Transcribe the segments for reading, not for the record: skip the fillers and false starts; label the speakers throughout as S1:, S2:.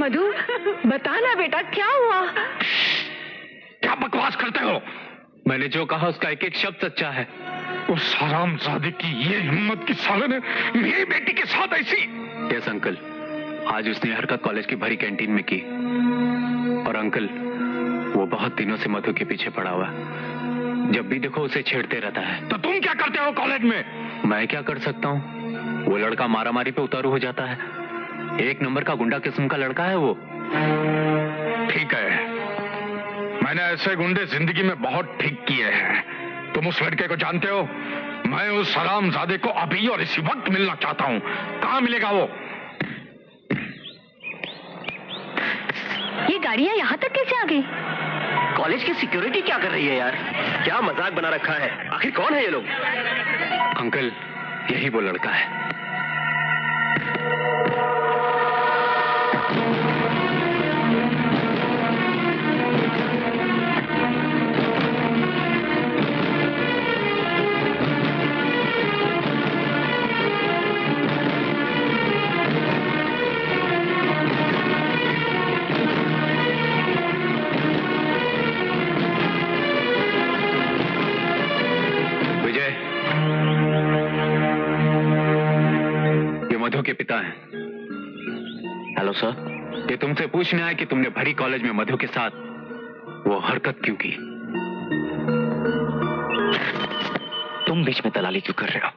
S1: मधु, बताना बेटा क्या हुआ?
S2: क्या बकवास करते हो?
S3: मैंने जो कहा उसका एक एक शब्द सच्चा है।
S2: उस हरामजादे की ये हिम्मत कि साले ने मेरी बेटी के साथ ऐसी।
S3: यस अंकल, आज उसने हरकत कॉलेज की भरी कैंटीन में की। और अंकल, वो बहुत दिनों से मधु के पीछे पड़ा हुआ, जब भी देखो उसे छेड़ते रहता है।
S2: तो तुम क्या करते हो कॉलेज में?
S3: मैं क्या कर सकता हूँ? वो लड़का मारामारी पे उतारू हो जाता है। एक नंबर का गुंडा किस्म का लड़का है वो।
S2: ठीक है, मैंने ऐसे गुंडे जिंदगी में बहुत ठीक किए हैं। तुम उस लड़के को जानते हो? मैं उस हरामजादे को अभी और इसी वक्त मिलना चाहता हूँ। कहाँ मिलेगा वो?
S1: ये गाड़ियाँ यहाँ तक कैसे आ गई?
S4: कॉलेज की सिक्योरिटी क्या कर रही है यार? क्या मजाक बना रखा है? आखिर कौन है ये लोग?
S3: अंकल, यही वो लड़का है। मधु के पिता हैं।
S4: Hello sir.
S3: ये तुमसे पूछना है कि तुमने भरी कॉलेज में मधु के साथ वो हरकत क्यों की?
S4: तुम बीच में दलाली क्यों कर रहे हो?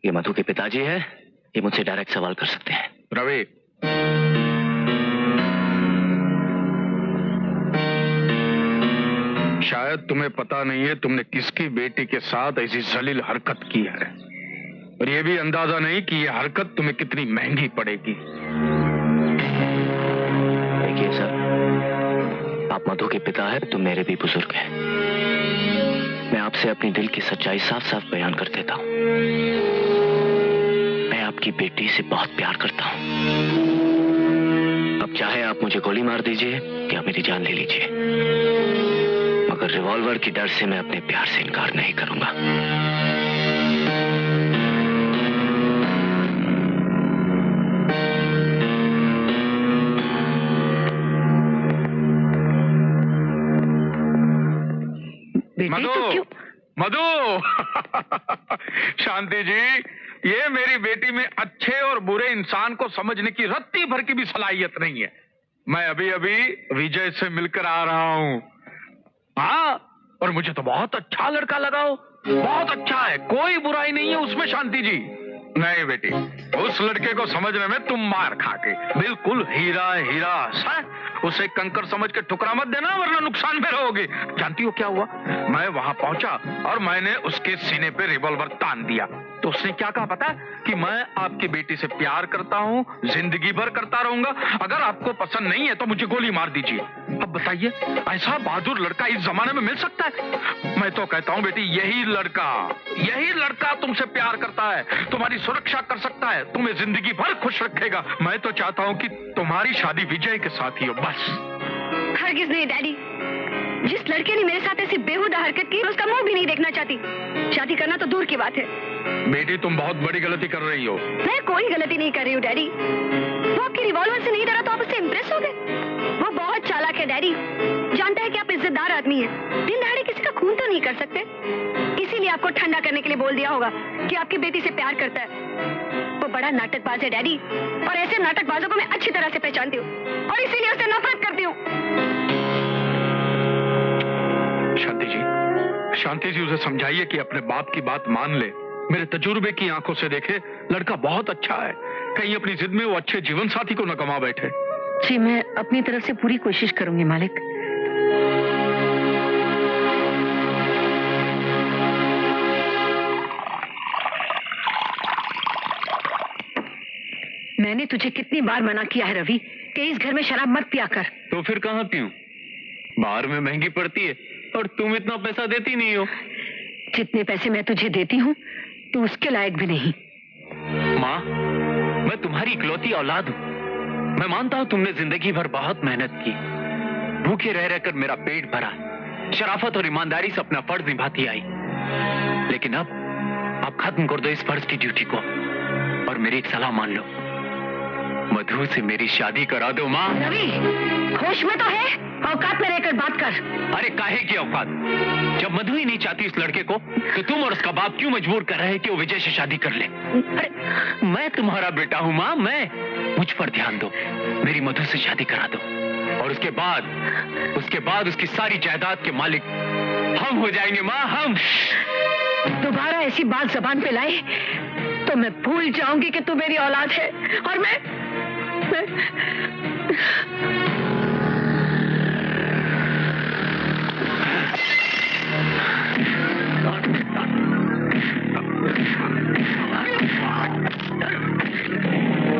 S4: ये मधु के पिताजी है, ये मुझसे डायरेक्ट सवाल कर सकते हैं।
S2: रवि, शायद तुम्हें पता नहीं है तुमने किसकी बेटी के साथ ऐसी जलील हरकत की है, और ये भी अंदाजा नहीं कि ये हरकत तुम्हें कितनी महंगी पड़ेगी।
S4: देखिए सर, आप मधु के पिता हैं तो मेरे भी बुजुर्ग हैं। मैं आपसे अपनी दिल की सच्चाई साफ साफ बयान कर देता हूँ। मैं आपकी बेटी से बहुत प्यार करता हूँ। अब चाहे आप मुझे गोली मार दीजिए या मेरी जान ले लीजिए, मगर रिवॉल्वर की डर से मैं अपने प्यार से इनकार नहीं करूंगा।
S2: मधु, मधु शांति जी, ये मेरी बेटी में अच्छे और बुरे इंसान को समझने की रत्ती भर की भी सलाहियत नहीं है। मैं अभी अभी विजय से मिलकर आ रहा हूँ। हाँ, और मुझे तो बहुत अच्छा लड़का लगा हो, बहुत अच्छा है, कोई बुराई नहीं है उसमें शांति जी। नहीं बेटी, उस लड़के को समझने में तुम मार खा के, बिल्कुल हीरा हीरा सा, उसे कंकर समझ के ठुकरा मत देना वरना नुकसान में रहोगे। जानती हो क्या हुआ? मैं वहां पहुंचा और मैंने उसके सीने पे रिवॉल्वर तान दिया, तो उसने क्या कहा पता? कि मैं आपकी बेटी से प्यार करता हूं, जिंदगी भर करता रहूंगा, अगर आपको पसंद नहीं है तो मुझे गोली मार दीजिए। अब बताइए, ऐसा बहादुर लड़का इस जमाने में मिल सकता है? मैं तो कहता हूं बेटी, यही लड़का तुमसे प्यार करता है, तुम्हारी सुरक्षा कर सकता है, तुम्हें जिंदगी भर खुश रखेगा। मैं तो चाहता हूं कि तुम्हारी शादी विजय के साथ ही हो, बस।
S1: हरगिज नहीं डैडी, जिस लड़के ने मेरे साथ ऐसी बेहुदा हरकत की, उसका मुंह भी नहीं देखना चाहती। शादी करना तो दूर की बात है।
S2: बेटी, तुम बहुत बड़ी गलती कर रही हो।
S1: मैं कोई गलती नहीं कर रही हूँ डैडी। वो आपके रिवॉल्वर से नहीं डरा तो आप उससे इम्प्रेस हो गए? वो बहुत चालाक है डैडी, जानता है कि आप इज्जतदार आदमी हैं, दिन दहाड़े किसी का खून तो नहीं कर सकते, इसीलिए आपको ठंडा करने के लिए बोल दिया होगा कि आपकी बेटी से प्यार करता है। वो बड़ा नाटकबाज है डैडी, और ऐसे नाटकबाजों को मैं अच्छी तरह से पहचानती हूँ, और इसीलिए उससे नफरत करती हूँ।
S2: शांति जी, उसे समझाइए कि अपने बाप की बात मान ले, मेरे तजुर्बे की आंखों से देखे, लड़का बहुत अच्छा है, कहीं अपनी जिद में वो अच्छे जीवन साथी को न गंवा बैठे।
S1: जी, मैं अपनी तरफ से पूरी कोशिश करूंगी मालिक। मैंने तुझे कितनी बार मना किया है रवि कि इस घर में शराब मत पिया कर।
S3: तो फिर कहाँ पीऊं? बाहर में महंगी पड़ती है और तुम इतना पैसा देती नहीं हो।
S1: जितने पैसे मैं तुझे देती हूँ तू उसके लायक भी नहीं।
S3: माँ, मैं तुम्हारी इकलौती औलाद हूँ। मैं मानता हूँ तुमने जिंदगी भर बहुत मेहनत की, भूखे रह रहकर मेरा पेट भरा, शराफत और ईमानदारी से अपना फर्ज निभाती आई, लेकिन अब खत्म कर दो इस फर्ज की ड्यूटी को और मेरी एक सलाह मान लो। मधु से मेरी शादी करा दो माँ।
S1: रवि, होश में तो है? औकात में रहकर बात कर।
S3: अरे काहे की औकात? जब मधु ही नहीं चाहती इस लड़के को, तो तुम और उसका बाप क्यों मजबूर कर रहे हैं कि वो विजय से शादी कर ले? अरे मैं तुम्हारा बेटा हूँ माँ, मुझ पर ध्यान दो, मेरी मधु से शादी करा दो, और उसके बाद उसकी सारी जायदाद के मालिक हम हो जाएंगे माँ, हम।
S1: दोबारा ऐसी बात जबान पे लाए तो मैं भूल जाऊंगी कि तू मेरी औलाद है, और मैं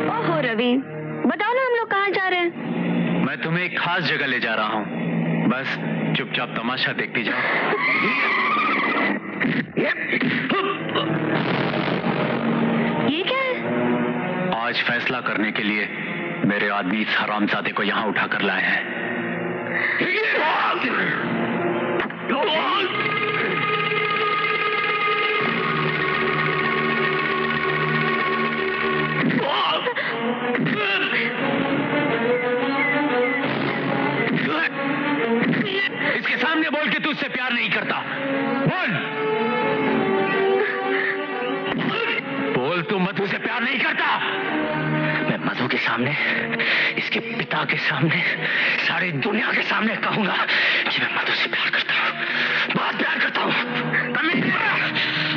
S1: ओहो रवि, बताओ ना हम लोग कहाँ जा रहे हैं?
S3: मैं तुम्हें एक खास जगह ले जा रहा हूँ, बस चुपचाप तमाशा देखती जाओ।
S1: ये क्या है?
S3: आज फैसला करने के लिए मेरे आदमी इस हरामजादे को यहाँ उठा कर लाए हैं। इसके सामने बोल के तू उससे प्यार नहीं करता। बोल तू मधु से प्यार नहीं करता।
S4: मैं मधु के सामने, इसके पिता के सामने, सारी दुनिया के सामने कहूंगा कि मैं मधु से प्यार करता हूँ, बहुत प्यार करता हूँ।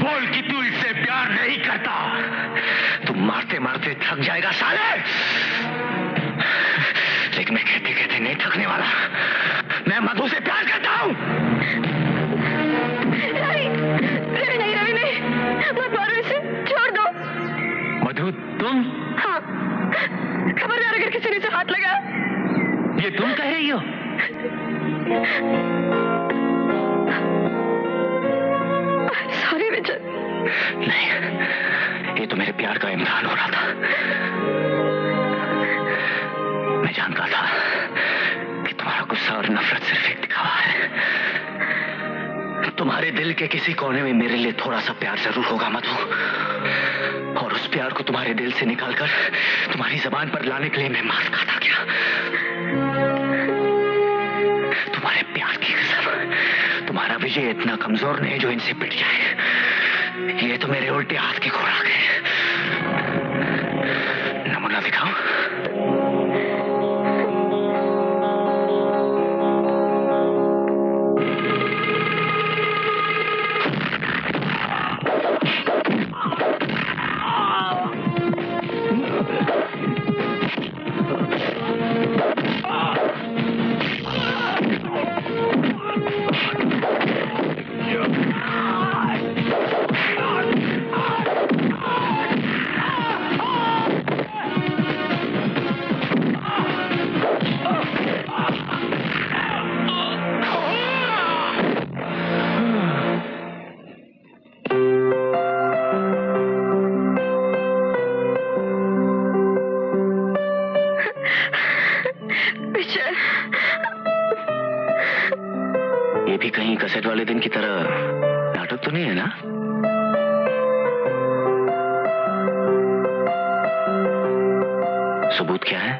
S3: बोल कि तू इससे प्यार नहीं करता।
S4: तू मारते मारते थक जाएगा साले, लेकिन मैं कहते कहते नहीं थकने वाला। मैं मधु से प्यार करता हूँ।
S1: नहीं रवि, नहीं, मत मारो इसे, छोड़ दो।
S3: मधु तुम?
S1: हाँ, खबरदार अगर किसी ने इसे हाथ लगा।
S3: ये तुम कह रही हो?
S1: सॉरी विजय।
S4: नहीं, ये तो मेरे प्यार का इम्तिहान हो रहा था। मैं जानता था कि तुम्हारा गुस्सा और नफरत सिर्फ एक दिखावा है। तुम्हारे दिल के किसी कोने में मेरे लिए थोड़ा सा प्यार जरूर होगा मधु, और उस प्यार को तुम्हारे दिल से निकालकर तुम्हारी जबान पर लाने के लिए मैं मांस खाता गया। तुम्हारे प्यार की कसम, तुम्हारा विजय इतना कमजोर नहीं जो इनसे पिट जाए। ये तो मेरे उल्टे हाथ की खुराक है। नमूना दिखाओ। ये भी कहीं कैसेट वाले दिन की तरह नाटक तो नहीं है ना? सबूत क्या है?